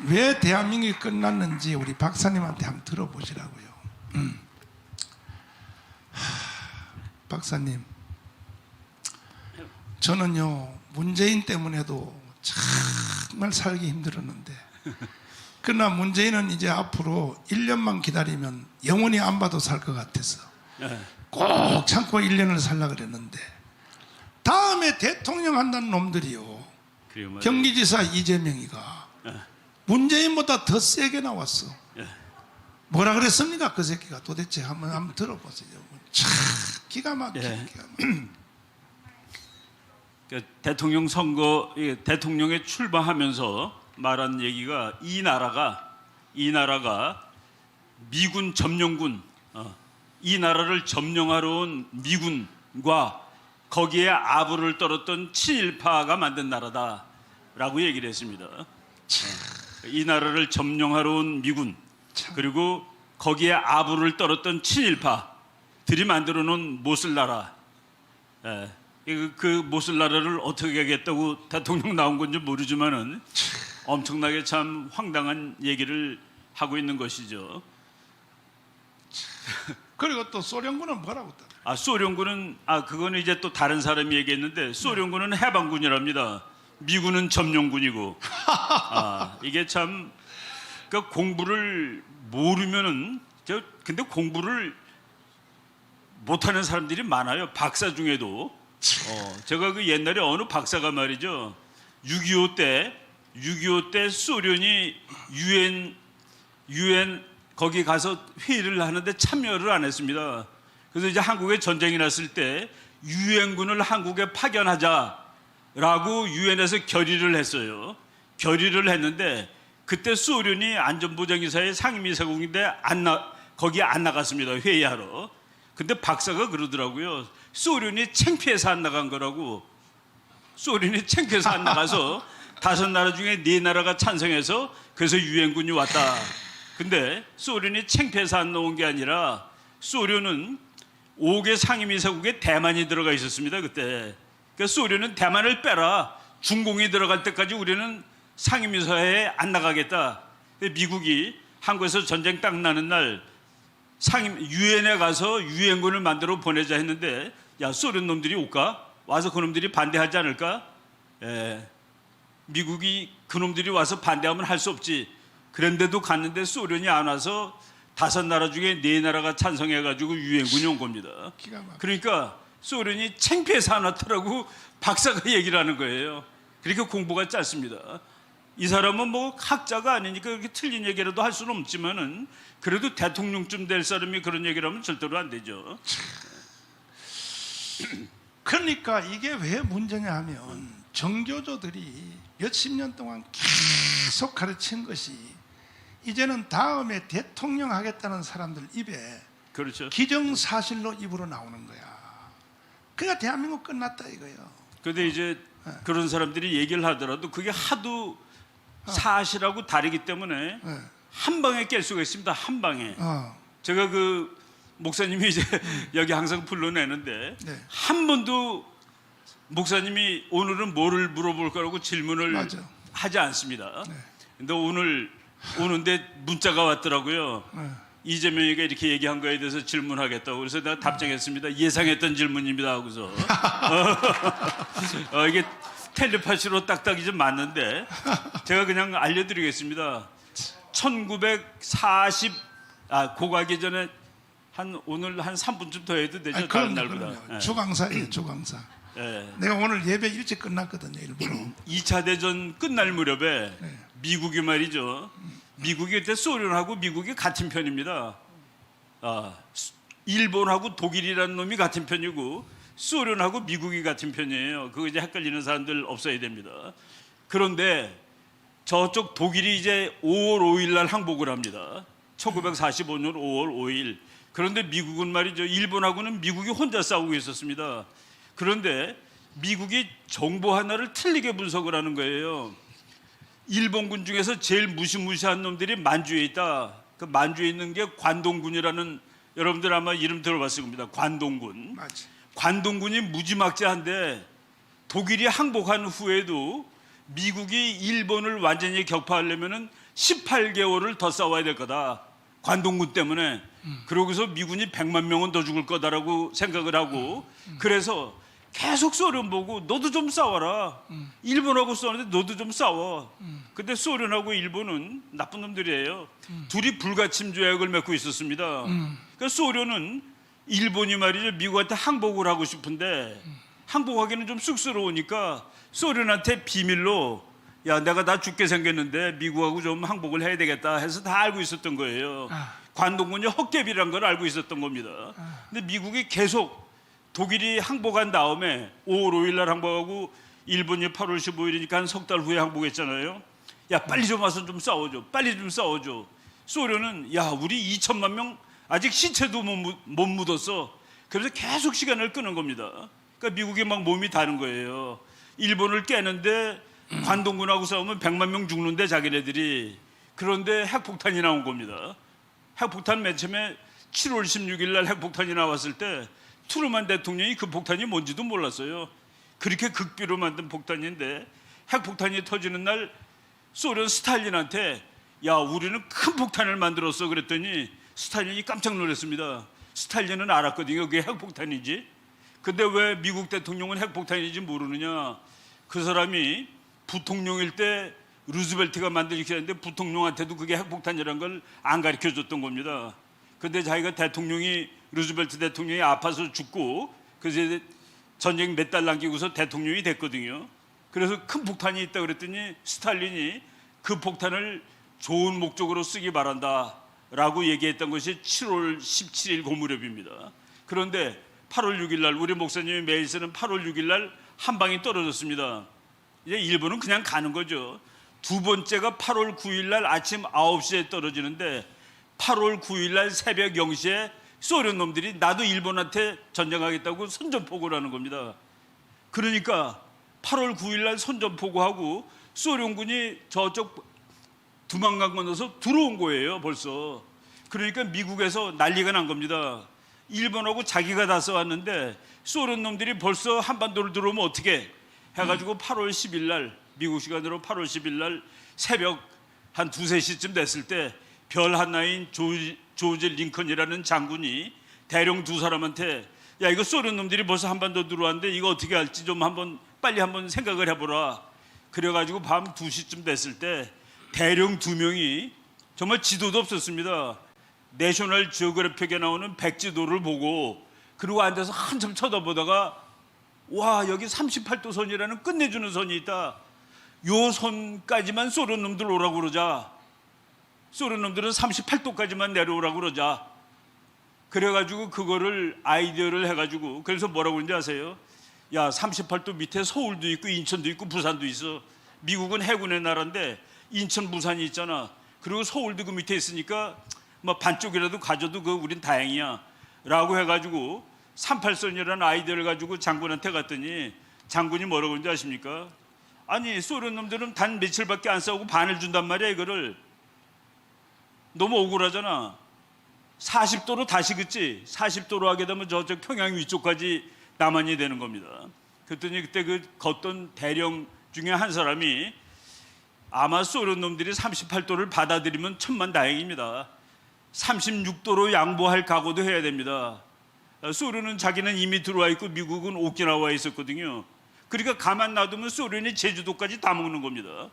왜 대한민국이 끝났는지 우리 박사님한테 한번 들어보시라고요. 박사님, 저는요 문재인 때문에도 정말 살기 힘들었는데, 그러나 문재인은 이제 앞으로 1년만 기다리면 영원히 안 봐도 살 것 같아서 꼭 참고 1년을 살라 그랬는데, 다음에 대통령 한다는 놈들이요, 경기지사 이재명이가 문재인보다 더 세게 나왔어. 뭐라 그랬습니까? 그 새끼가 도대체 한번 들어보세요. 참 기가 막히게. 대통령 선거, 대통령에 출마하면서 말한 얘기가 이 나라가 미군 점령군, 이 나라를 점령하러 온 미군과 거기에 아부를 떨었던 친일파가 만든 나라다라고 얘기를 했습니다. 이 나라를 점령하러 온 미군, 그리고 거기에 아부를 떨었던 친일파들이 만들어 놓은 모슬나라, 그 모슬나라를 어떻게 하겠다고 대통령 나온 건지 모르지만은 엄청나게 참 황당한 얘기를 하고 있는 것이죠. 그리고 또 소련군은 뭐라고 또? 소련군은 그거는 이제 또 다른 사람이 얘기했는데, 소련군은 해방군이랍니다. 미군은 점령군이고. 이게 참, 그러니까 공부를 모르면은, 근데 공부를 못하는 사람들이 많아요. 박사 중에도. 제가 그 옛날에 어느 박사가 말이죠, 6.25 때 소련이 유엔 거기 가서 회의를 하는데 참여를 안 했습니다. 그래서 이제 한국에 전쟁이 났을 때 유엔군을 한국에 파견하자라고 유엔에서 결의를 했어요. 결의를 했는데 그때 소련이 안전보장이사의 상임이사국인데 거기에 안 나갔습니다. 회의하러. 근데 박사가 그러더라고요. 소련이 창피해서 안 나간 거라고. 소련이 창피해서 안 나가서 5나라 중에 4나라가 찬성해서 그래서 유엔군이 왔다. 근데 소련이 창피해서 안 나온 게 아니라, 소련은 5개 상임이사국에 대만이 들어가 있었습니다. 그때. 그러니까 소련은 대만을 빼라, 중공이 들어갈 때까지 우리는 상임이사회에 안 나가겠다. 미국이 한국에서 전쟁 딱 나는 날 유엔에 가서 유엔군을 만들어 보내자 했는데, 야, 소련 놈들이 올까? 와서 그놈들이 반대하지 않을까? 미국이 그놈들이 와서 반대하면 할 수 없지. 그런데도 갔는데 소련이 안 와서 5나라 중에 4나라가 찬성해가지고 유엔군이 온 겁니다. 그러니까 소련이 창피해서 안 왔다라고 박사가 얘기를 하는 거예요. 그렇게 공부가 짧습니다. 이 사람은 뭐 학자가 아니니까 그렇게 틀린 얘기라도 할 수는 없지만은, 그래도 대통령쯤 될 사람이 그런 얘기를 하면 절대로 안 되죠. 그러니까 이게 왜 문제냐 하면, 정교조들이 몇십 년 동안 계속 가르친 것이 이제는 다음에 대통령 하겠다는 사람들 입에, 그렇죠, 기정사실로 입으로 나오는 거야. 그러니까 대한민국 끝났다 이거예요. 그런데 이제 그런 사람들이 얘기를 하더라도 그게 하도 사실하고 다르기 때문에 한 방에 깰 수가 있습니다. 한 방에. 제가 그 목사님이 이제 여기 항상 불러내는데, 한 번도 목사님이 오늘은 뭐를 물어볼 거라고 질문을 하지 않습니다. 근데 오늘 오는데 문자가 왔더라고요. 이재명이가 이렇게 얘기한 거에 대해서 질문하겠다고. 그래서 내가 답장했습니다. 예상했던 질문입니다 하고서. 이게 텔레파시로 딱딱이 좀 맞는데, 제가 그냥 알려드리겠습니다. 1940, 고가기 전에 오늘 한 3분쯤 더 해도 되죠? 다른 날보다. 주강사예요, 주강사. 내가 오늘 예배 일찍 끝났거든요, 일부러. 2차 대전 끝날 무렵에 미국이 말이죠, 미국이 그때 소련하고 미국이 같은 편입니다. 일본하고 독일이라는 놈이 같은 편이고 소련하고 미국이 같은 편이에요. 그거 이제 헷갈리는 사람들 없어야 됩니다. 그런데 저쪽 독일이 이제 5월 5일 날 항복을 합니다. 1945년 5월 5일. 그런데 미국은 말이죠, 일본하고는 미국이 혼자 싸우고 있었습니다. 그런데 미국이 정보 하나를 틀리게 분석을 하는 거예요. 일본군 중에서 제일 무시무시한 놈들이 만주에 있다. 그 만주에 있는 게 관동군이라는, 여러분들 아마 이름 들어봤을 겁니다. 관동군. 관동군이 무지막지한데 독일이 항복한 후에도 미국이 일본을 완전히 격파하려면은 18개월을 더 싸워야 될 거다. 관동군 때문에. 그러고서 미군이 100만 명은 더 죽을 거다라고 생각을 하고 그래서 계속 소련 보고 너도 좀 싸워라. 일본하고 싸우는데 너도 좀 싸워. 근데 소련하고 일본은 나쁜 놈들이에요. 둘이 불가침 조약을 맺고 있었습니다. 그러니까 소련은 일본이 말이죠. 미국한테 항복을 하고 싶은데 항복하기는 좀 쑥스러우니까 소련한테 비밀로 야 내가 나 죽게 생겼는데 미국하고 좀 항복을 해야 되겠다 해서 다 알고 있었던 거예요. 관동군이 헛개비란 걸 알고 있었던 겁니다. 근데 미국이 계속 독일이 항복한 다음에 5월 5일 날 항복하고 일본이 8월 15일이니까 한 석 달 후에 항복했잖아요. 야 빨리 좀 와서 좀 싸워줘. 빨리 좀 싸워줘. 소련은 야 우리 2천만 명 아직 시체도 못 묻었어. 그래서 계속 시간을 끄는 겁니다. 그러니까 미국이 막 몸이 다른 거예요. 일본을 깨는데 관동군하고 싸우면 100만 명 죽는데 자기네들이. 그런데 핵폭탄이 나온 겁니다. 핵폭탄 맨 처음에 7월 16일 날 핵폭탄이 나왔을 때 트루만 대통령이 그 폭탄이 뭔지도 몰랐어요. 그렇게 극비로 만든 폭탄인데 핵폭탄이 터지는 날 소련 스탈린한테 야 우리는 큰 폭탄을 만들었어 그랬더니 스탈린이 깜짝 놀랐습니다. 스탈린은 알았거든요. 그게 핵폭탄인지. 근데 왜 미국 대통령은 핵폭탄인지 모르느냐. 그 사람이 부통령일 때 루즈벨트가 만들기 했는데 부통령한테도 그게 핵폭탄이라는 걸 안 가르쳐 줬던 겁니다. 근데 자기가 루즈벨트 대통령이 아파서 죽고 그래서 전쟁 몇 달 남기고서 대통령이 됐거든요. 그래서 큰 폭탄이 있다 그랬더니 스탈린이 그 폭탄을 좋은 목적으로 쓰기 바란다 라고 얘기했던 것이 7월 17일 고무렵입니다. 그런데 8월 6일 날 우리 목사님이 매일 쓰는 8월 6일 날 한 방이 떨어졌습니다. 이제 일본은 그냥 가는 거죠. 두 번째가 8월 9일 날 아침 9시에 떨어지는데 8월 9일 날 새벽 0시에 소련 놈들이 나도 일본한테 전쟁하겠다고 선전포고를 하는 겁니다. 그러니까 8월 9일 날 선전포고하고 소련군이 저쪽 두만강 건너서 들어온 거예요 벌써. 그러니까 미국에서 난리가 난 겁니다. 일본하고 자기가 다 싸웠는데 소련 놈들이 벌써 한반도를 들어오면 어떻게 해가지고 8월 10일 날 미국 시간으로 8월 10일 날 새벽 한 2, 3시쯤 됐을 때 별 하나인 조지 링컨이라는 장군이 대령 두 사람한테 야 이거 소련 놈들이 벌써 한반도 들어왔는데 이거 어떻게 할지 좀 빨리 한번 생각을 해보라. 그래가지고 밤 2시쯤 됐을 때 대령 2명이 정말 지도도 없었습니다. 내셔널 지오그래픽에 나오는 백지도를 보고 그리고 앉아서 한참 쳐다보다가 와 여기 38도 선이라는 끝내주는 선이 있다. 요 선까지만 소련 놈들 오라고 그러자. 소련 놈들은 38도까지만 내려오라고 그러자. 그래가지고 그거를 아이디어를 해가지고 그래서 뭐라고 그러는지 아세요? 야 38도 밑에 서울도 있고 인천도 있고 부산도 있어. 미국은 해군의 나라인데 인천 부산이 있잖아. 그리고 서울도 그 밑에 있으니까 뭐 반쪽이라도 가져도 우린 다행이야 라고 해가지고 38선이라는 아이디어를 가지고 장군한테 갔더니 장군이 뭐라고 그러는지 아십니까? 아니 소련 놈들은 단 며칠밖에 안 싸우고 반을 준단 말이야. 이거를 너무 억울하잖아. 40도로 다시 긋지. 40도로 하게 되면 저쪽 평양 위쪽까지 남한이 되는 겁니다. 그랬더니 그때 그 걷던 대령 중에 한 사람이 아마 소련 놈들이 38도를 받아들이면 천만다행입니다. 36도로 양보할 각오도 해야 됩니다. 소련은 자기는 이미 들어와 있고 미국은 오키나와에 있었거든요. 그러니까 가만 놔두면 소련이 제주도까지 다 먹는 겁니다.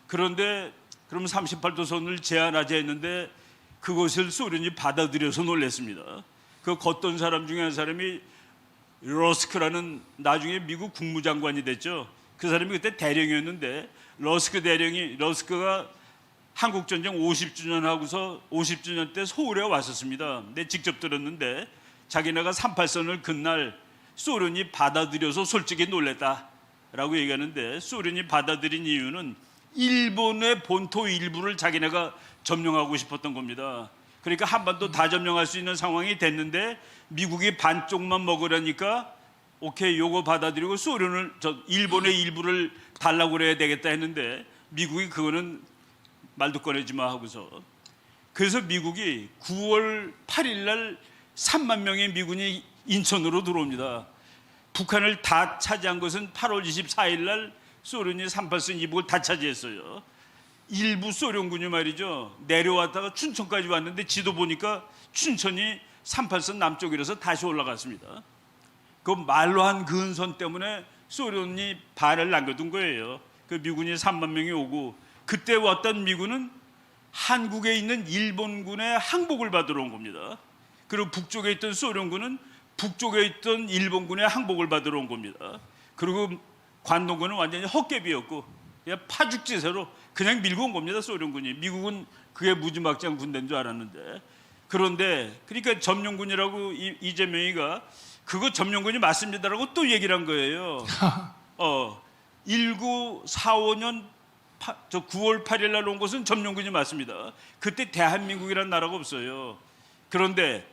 그런데 그럼 38도 선을 제한하자 했는데 그것을 소련이 받아들여서 놀랐습니다. 그 걷던 사람 중에 한 사람이 러스크라는 나중에 미국 국무장관이 됐죠. 그 사람이 그때 대령이었는데 러스크가 한국전쟁 50주년 하고서 50주년 때 서울에 왔었습니다. 근데 직접 들었는데 자기네가 38선을 그날 소련이 받아들여서 솔직히 놀랬다라고 얘기하는데 소련이 받아들인 이유는 일본의 본토 일부를 자기네가 점령하고 싶었던 겁니다. 그러니까 한반도 다 점령할 수 있는 상황이 됐는데 미국이 반쪽만 먹으려니까 오케이 요거 받아들이고 일본의 일부를 달라고 그래야 되겠다 했는데 미국이 그거는 말도 꺼내지 마 하고서 그래서 미국이 9월 8일 날 3만 명의 미군이 인천으로 들어옵니다. 북한을 다 차지한 것은 8월 24일 날 소련이 38선 이북을 다 차지했어요. 일부 소련군이 말이죠 내려왔다가 춘천까지 왔는데 지도 보니까 춘천이 38선 남쪽이라서 다시 올라갔습니다. 그 말로 한 근선 때문에 소련이 반을 남겨둔 거예요. 그 미군이 3만 명이 오고 그때 왔던 미군은 한국에 있는 일본군의 항복을 받으러 온 겁니다. 그리고 북쪽에 있던 소련군은 북쪽에 있던 일본군의 항복을 받으러 온 겁니다. 그리고 관동군은 완전히 헛개비였고 그냥 파죽지세로 그냥 밀고 온 겁니다. 소련군이. 미국은 그게 무지막지한 군대인 줄 알았는데 그런데 그러니까 점령군이라고 이재명이가 그거 점령군이 맞습니다라고 또 얘기를 한 거예요. 1945년 9월 8일 날 온 것은 점령군이 맞습니다. 그때 대한민국이라는 나라가 없어요. 그런데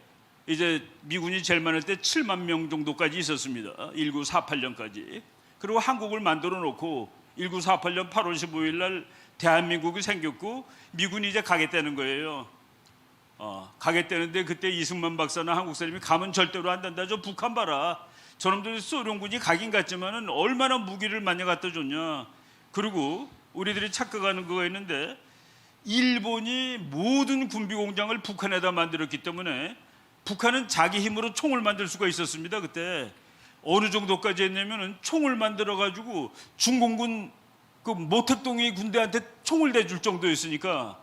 이제 미군이 제일 많을 때 7만 명 정도까지 있었습니다. 1948년까지. 그리고 한국을 만들어 놓고 1948년 8월 15일 날 대한민국이 생겼고 미군이 이제 가겠다는 거예요. 가겠다는데 그때 이승만 박사나 한국 사람이 가면 절대로 안 된다. 저 북한 봐라. 저놈들 소련군이 가긴 갔지만은 얼마나 무기를 많이 갖다 줬냐. 그리고 우리들이 착각하는 거가 있는데 일본이 모든 군비 공장을 북한에다 만들었기 때문에 북한은 자기 힘으로 총을 만들 수가 있었습니다. 그때 어느 정도까지 했냐면은 총을 만들어 가지고 중공군 그 모택동이 군대한테 총을 대줄 정도였으니까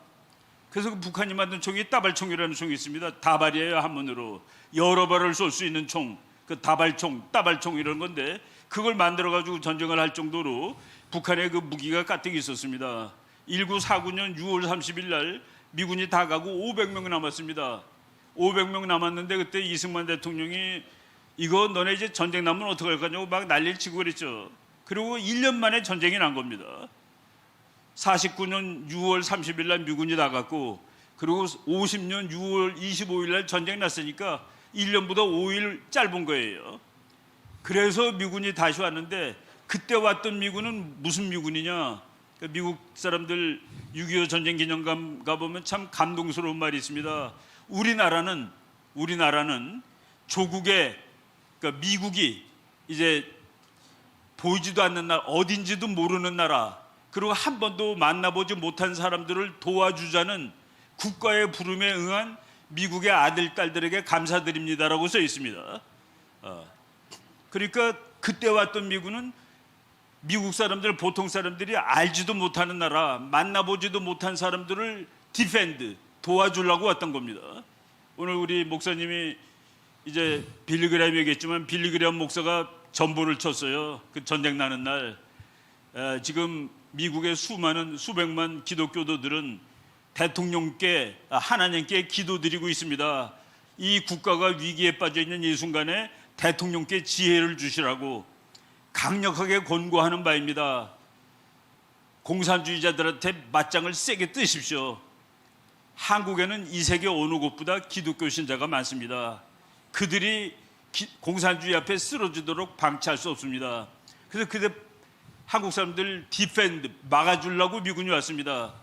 그래서 그 북한이 만든 총이 따발총이라는 총이 있습니다. 다발이에요. 한문으로 여러 발을 쏠 수 있는 총, 그 다발총, 따발총 이런 건데 그걸 만들어 가지고 전쟁을 할 정도로 북한에 그 무기가 가득 있었습니다. 1949년 6월 30일 날 미군이 다 가고 500명 남았습니다. 500명 남았는데 그때 이승만 대통령이 이거 너네 이제 전쟁 나면 어떡할 거냐고 막 난리를 치고 그랬죠. 그리고 1년 만에 전쟁이 난 겁니다. 49년 6월 30일 날 미군이 나갔고 그리고 50년 6월 25일 날 전쟁 났으니까 1년보다 5일 짧은 거예요. 그래서 미군이 다시 왔는데 그때 왔던 미군은 무슨 미군이냐. 미국 사람들 6.25 전쟁 기념관 가보면 참 감동스러운 말이 있습니다. 우리나라는 조국의 그러니까 미국이 이제 보이지도 않는 나라, 어딘지도 모르는 나라, 그리고 한 번도 만나보지 못한 사람들을 도와주자는 국가의 부름에 응한 미국의 아들, 딸들에게 감사드립니다라고 써 있습니다. 그러니까 그때 왔던 미군은 미국 사람들, 보통 사람들이 알지도 못하는 나라, 만나보지도 못한 사람들을 디펜드, 도와주려고 왔던 겁니다. 오늘 우리 목사님이 이제 빌리그램 얘기했지만 빌리그램 목사가 전보를 쳤어요. 그 전쟁 나는 날. 지금 미국의 수백만 기독교도들은 대통령께, 하나님께 기도드리고 있습니다. 이 국가가 위기에 빠져 있는 이 순간에 대통령께 지혜를 주시라고 강력하게 권고하는 바입니다. 공산주의자들한테 맞짱을 세게 뜨십시오. 한국에는 이 세계 어느 곳보다 기독교 신자가 많습니다. 그들이 공산주의 앞에 쓰러지도록 방치할 수 없습니다. 그래서 그때 한국 사람들 디펜드 막아주려고 미군이 왔습니다.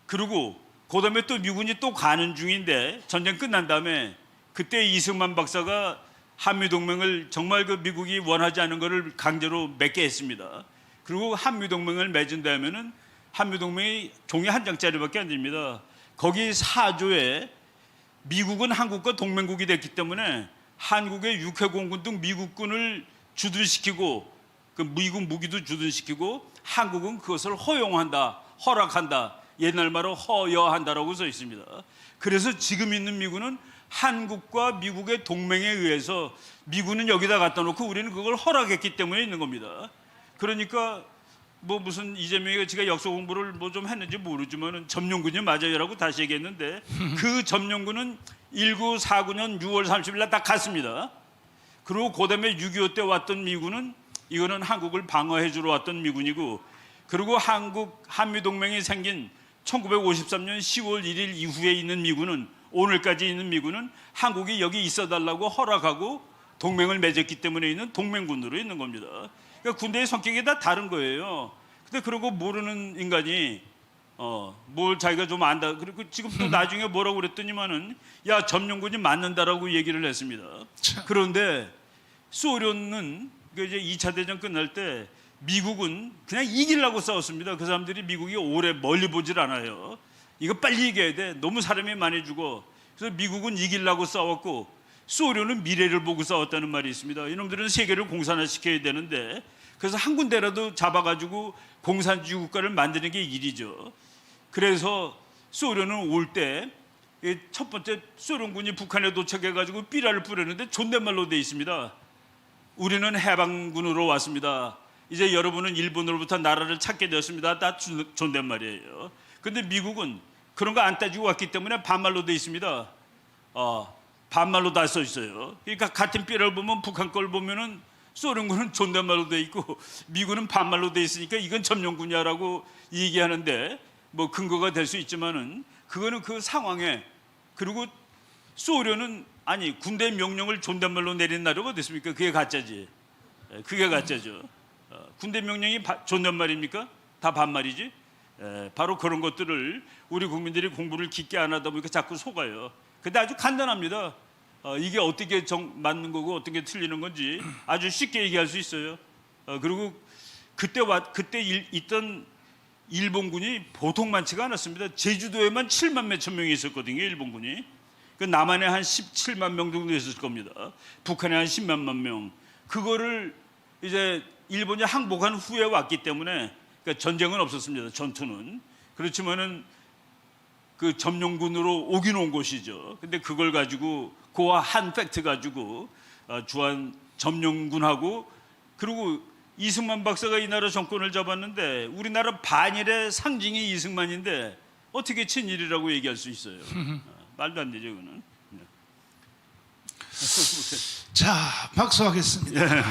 그리고 그다음에 또 미군이 또 가는 중인데 전쟁 끝난 다음에 그때 이승만 박사가 한미동맹을 정말 그 미국이 원하지 않은 것을 강제로 맺게 했습니다. 그리고 한미동맹을 맺은다면은 한미동맹이 종이 한 장짜리밖에 안 됩니다. 거기 4조에 미국은 한국과 동맹국이 됐기 때문에 한국의 육해공군 등 미국군을 주둔시키고 그 미국 무기도 주둔시키고 한국은 그것을 허용한다, 허락한다, 옛날 말로 허여한다라고 써 있습니다. 그래서 지금 있는 미군은 한국과 미국의 동맹에 의해서 미군은 여기다 갖다 놓고 우리는 그걸 허락했기 때문에 있는 겁니다. 그러니까 뭐 무슨 이재명이가 지가 역사 공부를 뭐 좀 했는지 모르지만은 점령군이 맞아요라고 다시 얘기했는데 그 점령군은 1949년 6월 30일 날 딱 갔습니다. 그리고 그다음에 6.25 때 왔던 미군은 이거는 한국을 방어해 주러 왔던 미군이고, 그리고 한미동맹이 생긴 1953년 10월 1일 이후에 있는 미군은, 오늘까지 있는 미군은 한국이 여기 있어달라고 허락하고 동맹을 맺었기 때문에 있는 동맹군으로 있는 겁니다. 그러니까 군대의 성격이 다 다른 거예요. 근데 그런 거 모르는 인간이 뭘 자기가 좀 안다. 그리고 지금 또 나중에 뭐라고 그랬더니만은 야, 점령군이 맞는다라고 얘기를 했습니다. 그런데 소련은 이제 2차 대전 끝날 때 미국은 그냥 이기려고 싸웠습니다. 그 사람들이 미국이 오래 멀리 보질 않아요. 이거 빨리 이겨야 돼. 너무 사람이 많이 죽어. 그래서 미국은 이기려고 싸웠고 소련은 미래를 보고 싸웠다는 말이 있습니다. 이놈들은 세계를 공산화시켜야 되는데 그래서 한 군데라도 잡아가지고 공산주의 국가를 만드는 게 일이죠. 그래서 소련은 올 때 첫 번째 소련군이 북한에 도착해가지고 삐라를 뿌렸는데 존댓말로 돼 있습니다. 우리는 해방군으로 왔습니다. 이제 여러분은 일본으로부터 나라를 찾게 되었습니다. 다 존댓말이에요. 근데 미국은 그런 거 안 따지고 왔기 때문에 반말로 돼 있습니다. 반말로 다 써 있어요. 그러니까 같은 삐라를 보면 북한 걸 보면은 소련군은 존댓말로 돼 있고 미군은 반말로 돼 있으니까 이건 점령군이야라고 얘기하는데 뭐 근거가 될 수 있지만은 그거는 그 상황에 그리고 소련은 아니 군대 명령을 존댓말로 내린 나라가 어딨습니까? 그게 가짜지. 그게 가짜죠. 군대 명령이 존댓말입니까? 다 반말이지. 바로 그런 것들을 우리 국민들이 공부를 깊게 안 하다 보니까 자꾸 속아요. 근데 아주 간단합니다. 이게 어떻게 맞는 거고 어떻게 틀리는 건지 아주 쉽게 얘기할 수 있어요. 그리고 그때 있던 일본군이 보통 많지가 않았습니다. 제주도에만 7만 몇천 명이 있었거든요. 일본군이. 그 남한에 한 17만 명 정도 있었을 겁니다. 북한에 한 10만 명. 그거를 이제 일본이 항복한 후에 왔기 때문에 그러니까 전쟁은 없었습니다. 전투는. 그렇지만은 그 점령군으로 오긴 온 것이죠. 근데 그걸 가지고 그와 한 팩트 가지고 주한 점령군하고 그리고 이승만 박사가 이 나라 정권을 잡았는데 우리나라 반일의 상징이 이승만인데 어떻게 친일이라고 얘기할 수 있어요? 말도 안 되죠, 그거는. 자, 박수하겠습니다. 예.